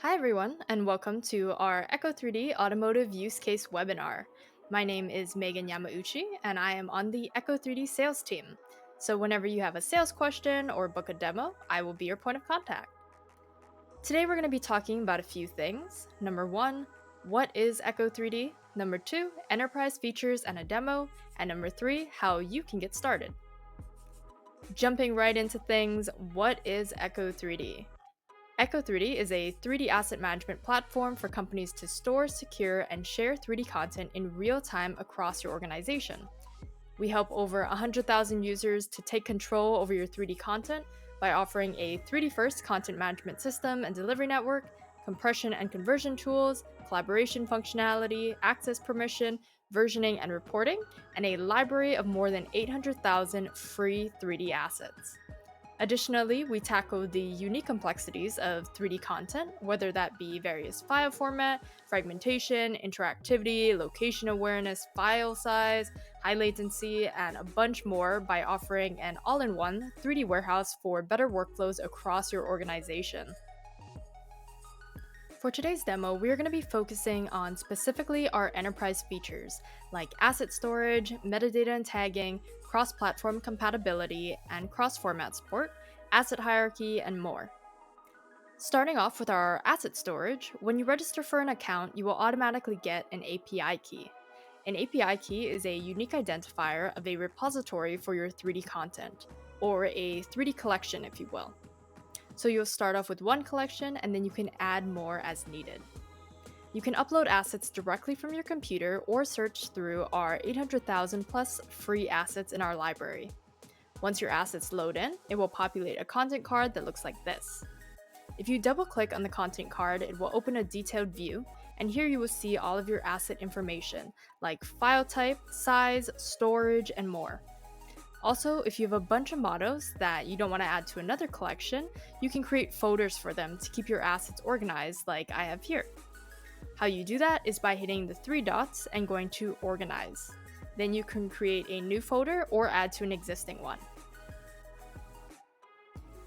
Hi everyone, and welcome to our echo3D Automotive Use Case webinar. My name is Megan Yamauchi, and I am on the echo3D sales team. So whenever you have a sales question or book a demo, I will be your point of contact. Today we're going to be talking about a few things. Number one, what is echo3D? Number two, enterprise features and a demo. And number three, how you can get started. Jumping right into things, what is echo3D? echo3D is a 3D asset management platform for companies to store, secure, and share 3D content in real time across your organization. We help over 100,000 users to take control over your 3D content by offering a 3D first content management system and delivery network, compression and conversion tools, collaboration functionality, access permission, versioning and reporting, and a library of more than 800,000 free 3D assets. Additionally, we tackle the unique complexities of 3D content, whether that be various file format, fragmentation, interactivity, location awareness, file size, high latency, and a bunch more by offering an all-in-one 3D warehouse for better workflows across your organization. For today's demo, we are going to be focusing on specifically our enterprise features, like asset storage, metadata and tagging, cross-platform compatibility, and cross-format support, asset hierarchy, and more. Starting off with our asset storage, when you register for an account, you will automatically get an API key. An API key is a unique identifier of a repository for your 3D content, or a 3D collection if you will. So you'll start off with one collection and then you can add more as needed. You can upload assets directly from your computer or search through our 800,000 plus free assets in our library. Once your assets load in, it will populate a content card that looks like this. If you double click on the content card, it will open a detailed view, and here you will see all of your asset information, like file type, size, storage, and more. Also, if you have a bunch of models that you don't want to add to another collection, you can create folders for them to keep your assets organized like I have here. How you do that is by hitting the three dots and going to Organize. Then you can create a new folder or add to an existing one.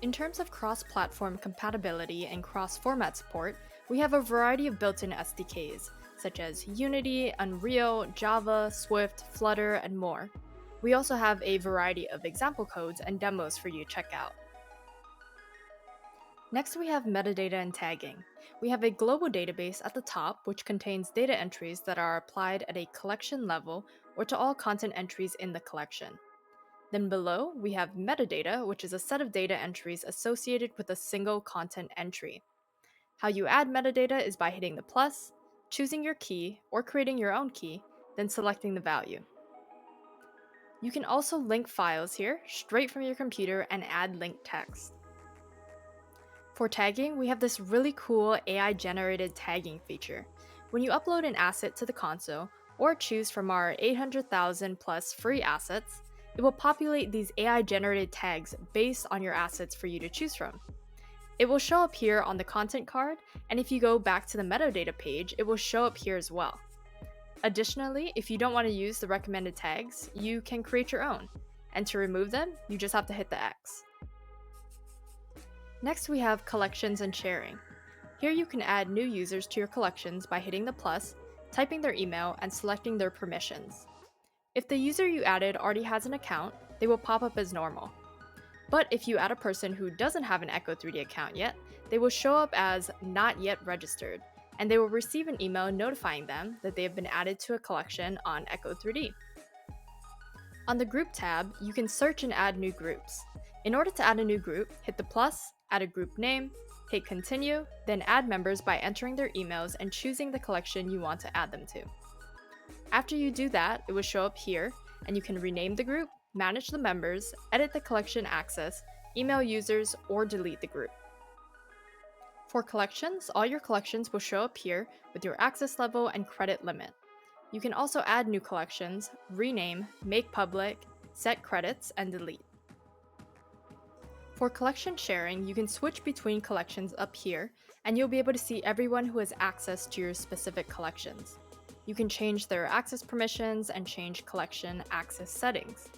In terms of cross-platform compatibility and cross-format support, we have a variety of built-in SDKs, such as Unity, Unreal, Java, Swift, Flutter, and more. We also have a variety of example codes and demos for you to check out. Next, we have metadata and tagging. We have a global database at the top, which contains data entries that are applied at a collection level or to all content entries in the collection. Then below, we have metadata, which is a set of data entries associated with a single content entry. How you add metadata is by hitting the plus, choosing your key, or creating your own key, then selecting the value. You can also link files here, straight from your computer, and add linked text. For tagging, we have this really cool AI-generated tagging feature. When you upload an asset to the console, or choose from our 800,000 plus free assets, it will populate these AI-generated tags based on your assets for you to choose from. It will show up here on the content card, and if you go back to the metadata page, it will show up here as well. Additionally, if you don't want to use the recommended tags, you can create your own. And to remove them, you just have to hit the X. Next, we have collections and sharing. Here you can add new users to your collections by hitting the plus, typing their email, and selecting their permissions. If the user you added already has an account, they will pop up as normal. But if you add a person who doesn't have an echo3D account yet, they will show up as not yet registered, and they will receive an email notifying them that they have been added to a collection on echo3D. On the Group tab, you can search and add new groups. In order to add a new group, hit the plus, add a group name, hit Continue, then add members by entering their emails and choosing the collection you want to add them to. After you do that, it will show up here, and you can rename the group, manage the members, edit the collection access, email users, or delete the group. For collections, all your collections will show up here with your access level and credit limit. You can also add new collections, rename, make public, set credits, and delete. For collection sharing, you can switch between collections up here, and you'll be able to see everyone who has access to your specific collections. You can change their access permissions and change collection access settings.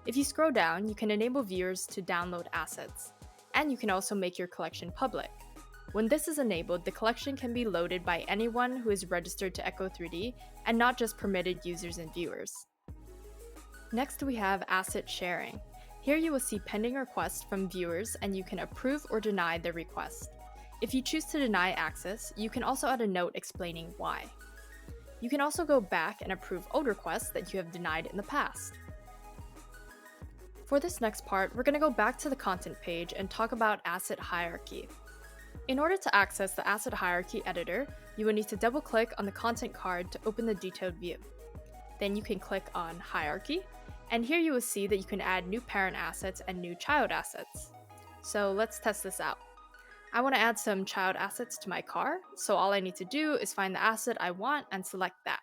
If you scroll down, you can enable viewers to download assets, and you can also make your collection public. When this is enabled, the collection can be loaded by anyone who is registered to echo3D and not just permitted users and viewers. Next, we have asset sharing. Here you will see pending requests from viewers and you can approve or deny their request. If you choose to deny access, you can also add a note explaining why. You can also go back and approve old requests that you have denied in the past. For this next part, we're going to go back to the content page and talk about asset hierarchy. In order to access the asset hierarchy editor, you will need to double-click on the content card to open the detailed view. Then you can click on hierarchy, and here you will see that you can add new parent assets and new child assets. So let's test this out. I want to add some child assets to my car, so all I need to do is find the asset I want and select that.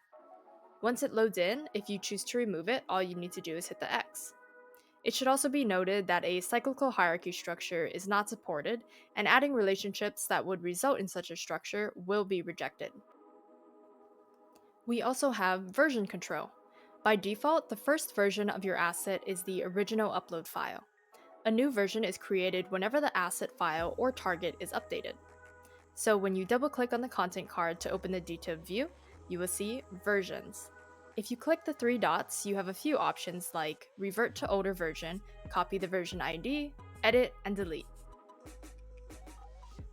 Once it loads in, if you choose to remove it, all you need to do is hit the X. It should also be noted that a cyclical hierarchy structure is not supported, and adding relationships that would result in such a structure will be rejected. We also have version control. By default, the first version of your asset is the original upload file. A new version is created whenever the asset file or target is updated. So when you double-click on the content card to open the detailed view, you will see versions. If you click the three dots, you have a few options like revert to older version, copy the version ID, edit, and delete.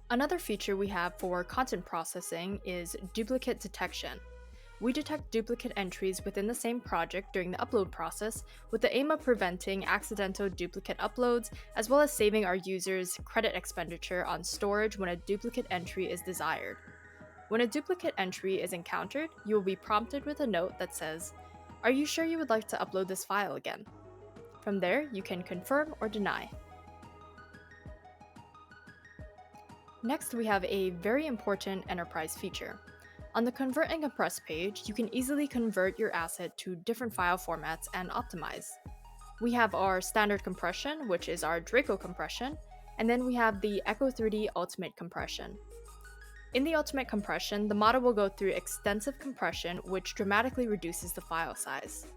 Another feature we have for content processing is duplicate detection. We detect duplicate entries within the same project during the upload process with the aim of preventing accidental duplicate uploads, as well as saving our users credit expenditure on storage when a duplicate entry is desired. When a duplicate entry is encountered, you will be prompted with a note that says, "Are you sure you would like to upload this file again?" From there, you can confirm or deny. Next, we have a very important enterprise feature. On the Convert and Compress page, you can easily convert your asset to different file formats and optimize. We have our standard compression, which is our Draco compression, and then we have the echo3D Ultimate compression. In the Ultimate compression, the model will go through extensive compression, which dramatically reduces the file size.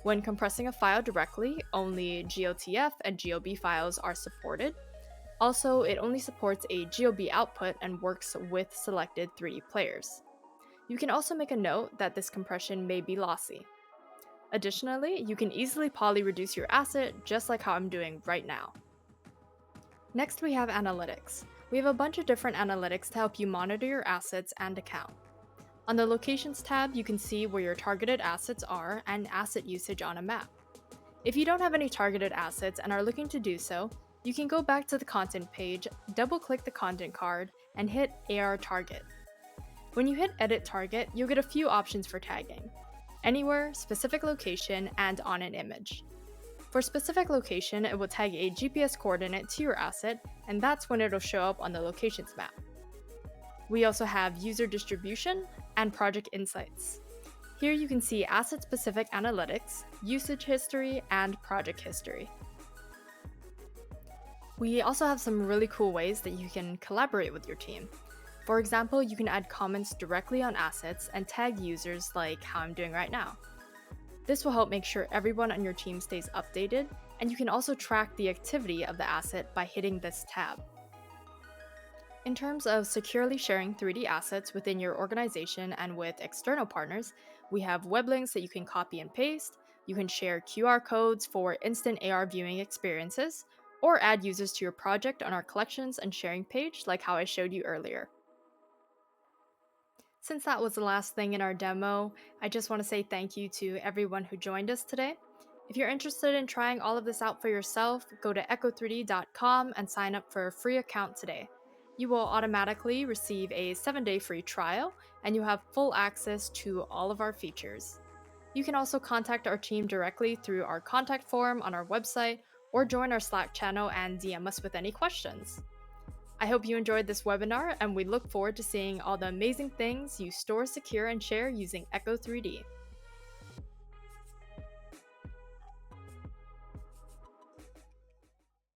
When compressing a file directly, only GOTF and GOB files are supported. Also, it only supports a GOB output and works with selected 3D players. You can also make a note that this compression may be lossy. Additionally, you can easily poly reduce your asset just like how I'm doing right now. Next, we have analytics. We have a bunch of different analytics to help you monitor your assets and account. On the Locations tab, you can see where your targeted assets are and asset usage on a map. If you don't have any targeted assets and are looking to do so, you can go back to the content page, double-click the content card, and hit AR Target. When you hit Edit Target, you'll get a few options for tagging: anywhere, specific location, and on an image. For specific location, it will tag a GPS coordinate to your asset, and that's when it'll show up on the Locations map. We also have User Distribution and Project Insights. Here you can see asset-specific analytics, usage history, and project history. We also have some really cool ways that you can collaborate with your team. For example, you can add comments directly on assets and tag users like how I'm doing right now. This will help make sure everyone on your team stays updated, and you can also track the activity of the asset by hitting this tab. In terms of securely sharing 3D assets within your organization and with external partners, we have web links that you can copy and paste, you can share QR codes for instant AR viewing experiences, or add users to your project on our collections and sharing page like how I showed you earlier. Since that was the last thing in our demo, I just want to say thank you to everyone who joined us today. If you're interested in trying all of this out for yourself, go to echo3d.com and sign up for a free account today. You will automatically receive a 7-day free trial, and you have full access to all of our features. You can also contact our team directly through our contact form on our website, or join our Slack channel and DM us with any questions. I hope you enjoyed this webinar, and we look forward to seeing all the amazing things you store, secure, and share using echo3D.